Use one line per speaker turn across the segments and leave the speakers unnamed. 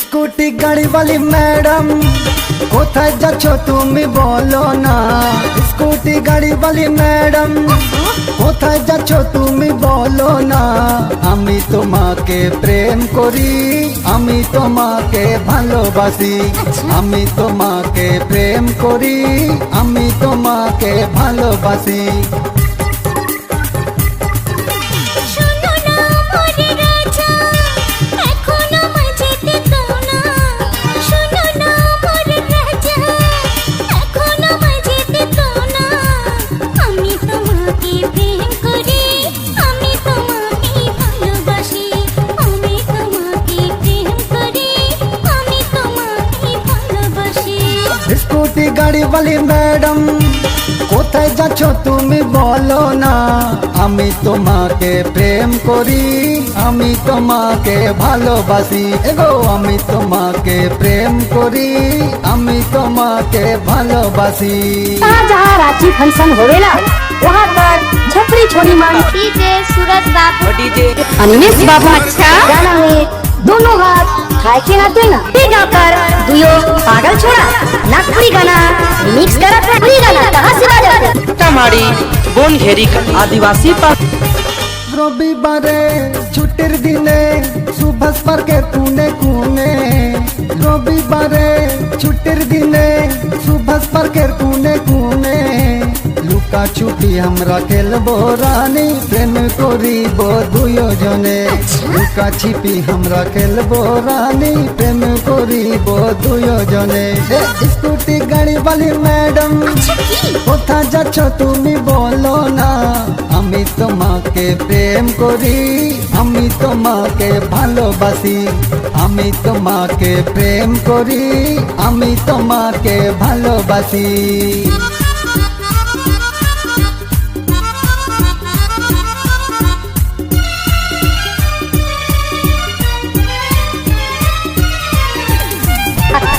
Scooty গাড়ি वाली madam কোথায় যাচ্ছ তুমি বলো না। স্কুটি গাড়ি वाली मैडम কোথায় যাচ্ছ তুমি বলো না। আমি তোমাকে প্রেম করি, আমি তোমাকে ভালোবাসি। আমি তোমাকে প্রেম করি, আমি তোমাকে ভালোবাসি। স্কুটি গাড়ি वाली मैडम কোথায় যাচ্ছ তুমি বলো না। আমি তোমাকে প্রেম করি, আমি তোমাকে ভালোবাসি। এগো আমি তোমাকে প্রেম করি, আমি তোমাকে ভালোবাসি।
जहाँ रांची फंक्शन होवेला वहाँ पर छपरी छोड़ी मान
डीजे सूरज बाबू,
डीजे
अनिमेश बाबू अच्छा गाना में दोनों हाथ खाए के नाते ना गाकर दुयो पागल छोड़ा नागपुरी गाना मिक्स करा था। पूरी गाना कहाँ से बाजा
हमारी बोन घेरी का आदिवासी पर
রবিবারে ছুটির দিনে সুভাষ পার্কে কোনে কোনে। রবিবারে ছুটির দিনে সুভাষ পার্কের কোনে কোনে। লুকা ছুটি আমরা খেলবো রানী, প্রেম করিব দুজনে। লুকা ছিপি আমরা খেলবো রানী, প্রেম করিব দুজনে। স্কুটি গাড়ি वाली मैडम কোথায় যাচ্ছ তুমি বলো না। আমি তোমাকে প্রেম করি, আমি তোমাকে ভালোবাসি। আমি তোমাকে প্রেম করি, আমি তোমাকে ভালোবাসি।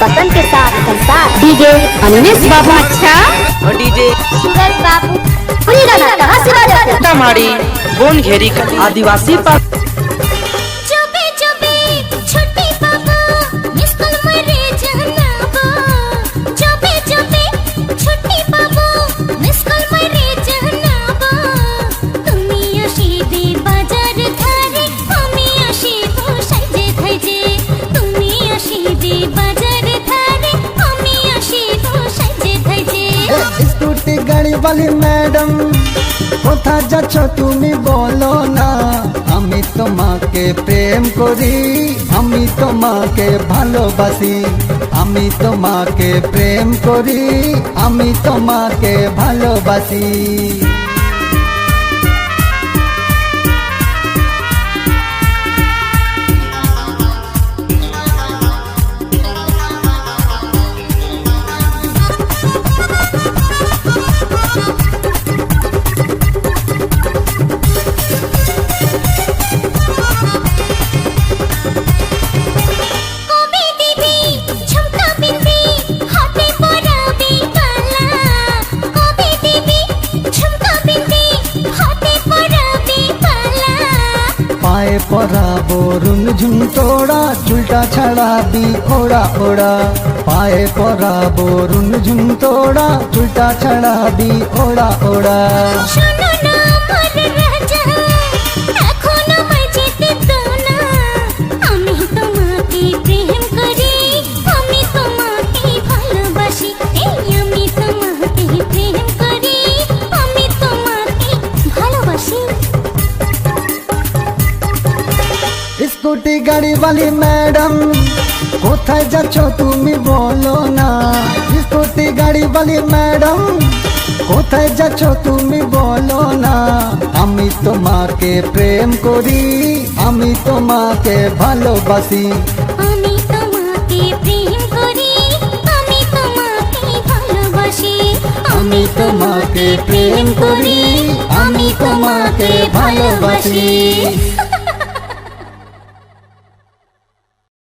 पसंद के साथ संसार डीजे अनिमेश बाबू अच्छा
डीजे
सूरज बाबू,
पूरी गाना कहाँ से बाजा
हमारी बोन घेरी का आदिवासी पर
चुपे चुपे छुट्टी पाबो मिस्कल मरे जनाबो। चुपे चुपे छुट्टी पाबो मिस्कल मरे जनाबो। তুমি আসিবে বাজার ধারে, আমি আসিব সাজে ধাজে। তুমি আসিবে বাজার ধারে, আমি আসিব সাজে ধাজে।
স্কুটি গাড়ি वाली मैडम কোথায় যাচ্ছ তুমি বলো না। আমি তোমাকে প্রেম করি, আমি তোমাকে ভালোবাসি। আমি তোমাকে প্রেম করি, আমি তোমাকে ভালোবাসি।
কবি দিবি ঝুমকা বিন্দি হাতে পরাবি বালা। কবি দিবি ঝুমকা বিন্দি হাতে পরাবি বালা।
পায়ে পরাবো রুনঝুন তোড়া, চুলটা ছাড়াবি ওড়া ওড়া। পায়ে পরাবো রুনঝুন তোড়া, চুলটা ছাড়াবি ওড়া ওড়া।
শোনো না আমার রাজা, এখন আমায় যেতে দাও না। আমি তোমাকে প্রেম করি, আমি তোমাকে ভালোবাসি। এই আমি তোমাকে প্রেম করি, আমি তোমাকে ভালোবাসি।
স্কুটি গাড়ি वाली मैडम কোথায় যাচ্ছ তুমি বলো না। স্কুটি গাড়ি वाली मैडम কোথায় যাচ্ছ তুমি বলো না। আমি তোমাকে প্রেম করি, আমি তোমাকে ভালোবাসি।
আমি তোমাকে প্রেম করি, আমি তোমাকে ভালোবাসি।
আমি তোমাকে প্রেম করি, আমি তোমাকে ভালোবাসি।